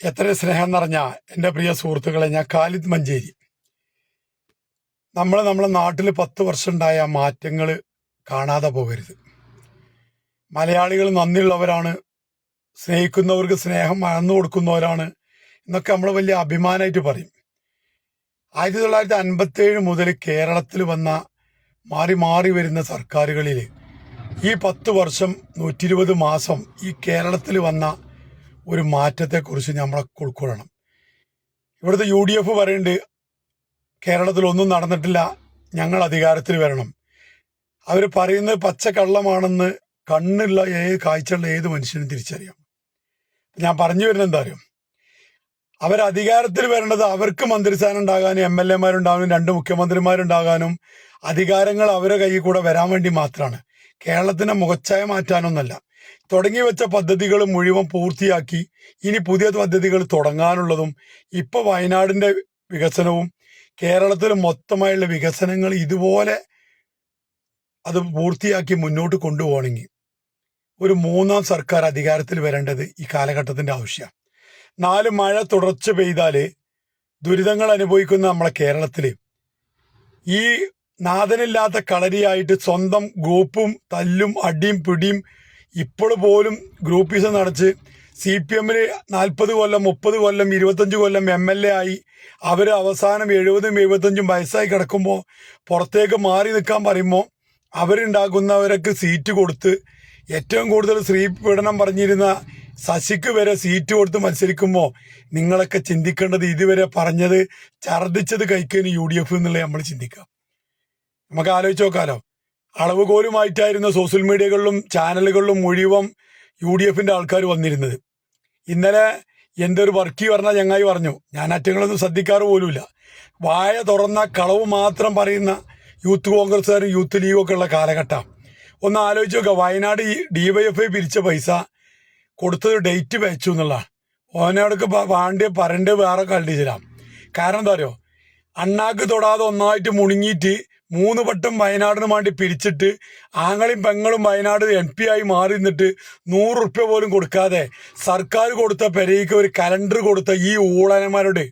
എത്ര സ്നേഹം നിറഞ്ഞ എൻ്റെ പ്രിയ സുഹൃത്തുക്കളെ, ഞാൻ ഖാലിദ് മഞ്ചേരി. നമ്മളെ നാട്ടിൽ 10 വർഷം ഉണ്ടായ മാറ്റങ്ങൾ കാണാതെ പോകരുത്. മലയാളികൾ നന്ദിയുള്ളവരാണ്, സ്നേഹിക്കുന്നവർക്ക് സ്നേഹം മറന്നു കൊടുക്കുന്നവരാണ് എന്നൊക്കെ നമ്മൾ വലിയ അഭിമാനമായിട്ട് പറയും. 1957 മുതൽ കേരളത്തിൽ വന്ന മാറി മാറി വരുന്ന സർക്കാരുകളിൽ ഈ 10 വർഷം 120 മാസം ഈ കേരളത്തിൽ വന്ന ഒരു മാറ്റത്തെക്കുറിച്ച് നമ്മളൊക്കെ ഉൾക്കൊള്ളണം. ഇവിടുത്തെ UDF പറയുന്നുണ്ട് കേരളത്തിലൊന്നും നടന്നിട്ടില്ല, ഞങ്ങൾ അധികാരത്തിൽ വരണം. അവർ പറയുന്നത് പച്ചക്കള്ളമാണെന്ന് കണ്ണുള്ള കാഴ്ചയുള്ള ഏത് മനുഷ്യനും തിരിച്ചറിയാം. ഞാൻ പറഞ്ഞു വരുന്നത് എന്താ അറിയും, അധികാരത്തിൽ വരേണ്ടത് അവർക്ക് മന്ത്രിസ്ഥാനം ഉണ്ടാകാനും MLA മാരുണ്ടാകാനും 2 മുഖ്യമന്ത്രിമാരുണ്ടാകാനും അധികാരങ്ങൾ അവരെ കയ്യിൽ കൂടെ വരാൻ വേണ്ടി മാത്രമാണ്. കേരളത്തിന്റെ മുഖച്ഛായ മാറ്റാനൊന്നല്ല. തുടങ്ങി വെച്ച പദ്ധതികൾ മുഴുവൻ പൂർത്തിയാക്കി ഇനി പുതിയ പദ്ധതികൾ തുടങ്ങാനുള്ളതും ഇപ്പൊ വയനാടിന്റെ വികസനവും കേരളത്തിൽ മൊത്തമായുള്ള വികസനങ്ങൾ ഇതുപോലെ അത് പൂർത്തിയാക്കി മുന്നോട്ട് കൊണ്ടുപോകണമെങ്കിൽ ഒരു 3ാം സർക്കാർ അധികാരത്തിൽ വരേണ്ടത് ഈ കാലഘട്ടത്തിന്റെ ആവശ്യമാണ്. 4 മഴ തുടർച്ച പെയ്താല് ദുരിതങ്ങൾ അനുഭവിക്കുന്ന നമ്മളെ കേരളത്തില് ഈ നാഥനില്ലാത്ത കളരിയായിട്ട് സ്വന്തം ഗ്രൂപ്പും തല്ലും അടിയും പിടിയും ഇപ്പോൾ പോലും ഗ്രൂപ്പിസം നടച്ച് CPM 40 കൊല്ലം 30 കൊല്ലം 25 കൊല്ലം MLA ആയി അവർ അവസാനം 70 75 വയസ്സായി കിടക്കുമ്പോൾ പുറത്തേക്ക് മാറി നിൽക്കാൻ പറയുമ്പോൾ അവരുണ്ടാക്കുന്നവരൊക്കെ സീറ്റ് കൊടുത്ത് ഏറ്റവും കൂടുതൽ സ്ത്രീ പീഡനം പറഞ്ഞിരുന്ന ശശിക്ക് വരെ സീറ്റ് കൊടുത്ത് മത്സരിക്കുമ്പോൾ നിങ്ങളൊക്കെ ചിന്തിക്കേണ്ടത് ഇതുവരെ പറഞ്ഞത് ഛർദ്ദിച്ചത് കഴിക്കുന്ന UDF എന്നുള്ളത് നമ്മൾ ചിന്തിക്കാം. നമുക്ക് ആലോചിച്ച് നോക്കാലോ. അളവുകോലുമായിട്ടായിരുന്ന സോഷ്യൽ മീഡിയകളിലും ചാനലുകളിലും മുഴുവൻ UDFന്റെ ആൾക്കാർ വന്നിരുന്നത്. ഇന്നലെ എന്തൊരു വർക്കി പറഞ്ഞ ചങ്ങായി പറഞ്ഞു, ഞാൻ അറ്റങ്ങളൊന്നും ശ്രദ്ധിക്കാറ് പോലുമില്ല. വായ തുറന്ന കളവ് മാത്രം പറയുന്ന യൂത്ത് കോൺഗ്രസ്സുകാരും യൂത്ത് ലീഗും ഒക്കെ ഉള്ള കാലഘട്ടം. ഒന്ന് ആലോചിച്ച് നോക്കുക, വയനാട് DYFI പിരിച്ച പൈസ കൊടുത്തത് ഡേറ്റ് വെച്ചു എന്നുള്ളതാണ്. ഓനോടൊക്കെ വാണ്ടിയ പറണ്ട് വേറെ കണ്ടിച്ചിരാം. കാരണം എന്താ പറയുക, അണ്ണാക്ക് തൊടാതെ ഒന്നായിട്ട് മുണുങ്ങിയിട്ട് 3 വട്ടം വയനാടിന് വേണ്ടി പിരിച്ചിട്ട് ആങ്ങളും പെങ്ങളും വയനാട് MP ആയി മാറി നിന്നിട്ട് 100 റുപ്യ പോലും കൊടുക്കാതെ സർക്കാർ കൊടുത്ത പെരയ്ക്ക് ഒരു കലണ്ടർ കൊടുത്ത ഈ ഊളന്മാരോട്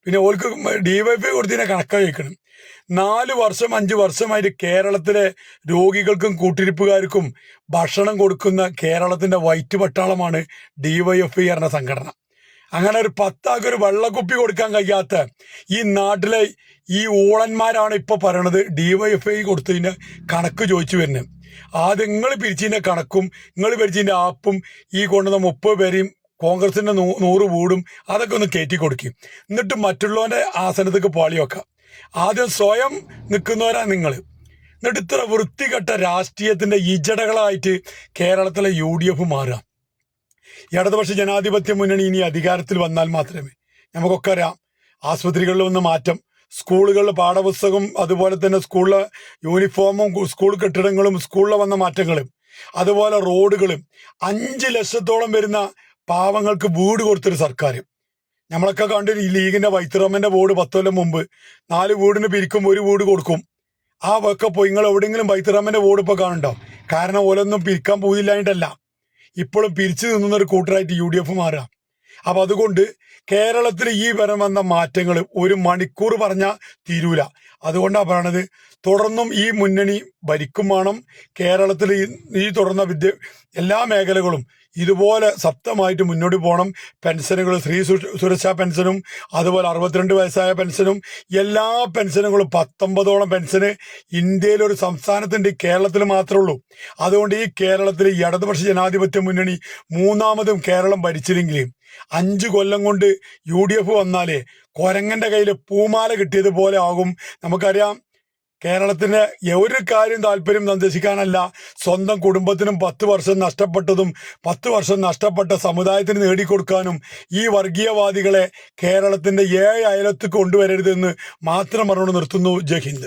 പിന്നെ ഓർക്ക് DYFI കൊടുത്തതിനെ കണക്കാ ചോദിക്കണം. 4 വർഷം 5 വർഷമായിട്ട് കേരളത്തിലെ രോഗികൾക്കും കൂട്ടിരിപ്പുകാർക്കും ഭക്ഷണം കൊടുക്കുന്ന കേരളത്തിന്റെ വൈറ്റ് പട്ടാളമാണ് DYFI എന്ന സംഘടന. അങ്ങനെ ഒരു 10 ആൾക്ക് ഒരു വെള്ളക്കുപ്പി കൊടുക്കാൻ കഴിയാത്ത ഈ നാട്ടിലെ ഈ ഊളന്മാരാണ് ഇപ്പൊ പറയണത് DYFI കൊടുത്തതിന്റെ കണക്ക് ചോദിച്ചു വരുന്നത്. ആദ്യം നിങ്ങൾ പിരിച്ചതിന്റെ കണക്കും നിങ്ങൾ പിരിച്ചതിന്റെ ആപ്പും ഈ കൊണ്ടുവന്ന 30 പേരെയും കോൺഗ്രസിന്റെ 100 വീടും അതൊക്കെ ഒന്ന് കയറ്റി കൊടുക്കും. എന്നിട്ട് മറ്റുള്ളവന്റെ ആസനത്തേക്ക് പാളി വെക്കാം. ആദ്യം സ്വയം നിൽക്കുന്നവരാ നിങ്ങൾ. എന്നിട്ട് ഇത്ര വൃത്തികെട്ട രാഷ്ട്രീയത്തിന്റെ ഇജടകളായിട്ട് കേരളത്തിലെ UDF മാറുക. ഇടതുപക്ഷ ജനാധിപത്യ മുന്നണി ഇനി അധികാരത്തിൽ വന്നാൽ മാത്രമേ, നമുക്കൊക്കെ അറിയാം, ആശുപത്രികളിൽ വന്ന് മാറ്റം, സ്കൂളുകളിലെ പാഠപുസ്തകം, അതുപോലെ തന്നെ സ്കൂളിലെ യൂണിഫോമും സ്കൂൾ കെട്ടിടങ്ങളും സ്കൂളിൽ വന്ന മാറ്റങ്ങളും, അതുപോലെ റോഡുകളും 5 ലക്ഷത്തോളം വരുന്ന പാവങ്ങൾക്ക് വീട് കൊടുത്തൊരു സർക്കാർ. നമ്മളൊക്കെ കണ്ട് ഈ ലീഗിന്റെ വൈത്തിറമ്മന്റെ ബോർഡ് 10 കൊല്ലം മുമ്പ് 4 വീടിന് പിരിക്കും 1 വീട് കൊടുക്കും. ആ ഒക്കെ പോയി നിങ്ങൾ എവിടെയെങ്കിലും വൈത്തിറമ്മന്റെ ബോർഡ് ഇപ്പൊ കാണുന്നുണ്ടോ? കാരണം ഓരോന്നും പിരിക്കാൻ പോയില്ലായിട്ടല്ല, ഇപ്പോഴും പിരിച്ചു നിന്നൊരു കൂട്ടരായിട്ട് UDF മാറുക. അപ്പൊ അതുകൊണ്ട് കേരളത്തിൽ ഈ വന്ന മാറ്റങ്ങൾ 1 മണിക്കൂർ പറഞ്ഞാൽ തീരൂല. അതുകൊണ്ടാണ് പറയണത്, തുടർന്നും ഈ മുന്നണി ഭരിക്കും വേണം. കേരളത്തിൽ ഈ തുടർന്ന എല്ലാ മേഖലകളും ഇതുപോലെ ശക്തമായിട്ട് മുന്നോട്ട് പോകണം. പെൻഷനുകൾ, സ്ത്രീ സുരക്ഷാ പെൻഷനും അതുപോലെ 62 വയസ്സായ പെൻഷനും എല്ലാ പെൻഷനുകളും 19ഓളം പെൻഷന് ഇന്ത്യയിൽ ഒരു സംസ്ഥാനത്തിന്റെ കേരളത്തിൽ മാത്രമേ ഉള്ളൂ. അതുകൊണ്ട് ഈ കേരളത്തിൽ ഇടതുപക്ഷ ജനാധിപത്യ മുന്നണി 3ാമതും കേരളം ഭരിച്ചില്ലെങ്കിൽ 5 കൊല്ലം കൊണ്ട് UDF വന്നാലേ കൊരങ്ങന്റെ കയ്യിൽ പൂമാല കിട്ടിയതുപോലെ ആകും. നമുക്കറിയാം, കേരളത്തിന് ഒരു കാര്യം താല്പര്യം സന്ദർശിക്കാനല്ല, സ്വന്തം കുടുംബത്തിനും 10 വർഷം നഷ്ടപ്പെട്ടതും 10 വർഷം നഷ്ടപ്പെട്ട സമുദായത്തിന് നേടിക്കൊടുക്കാനും ഈ വർഗീയവാദികളെ കേരളത്തിന്റെ 7 അയലത്ത് കൊണ്ടുവരരുതെന്ന് മാത്രം പറഞ്ഞുകൊണ്ട് നിർത്തുന്നു. ജയ് ഹിന്ദ്.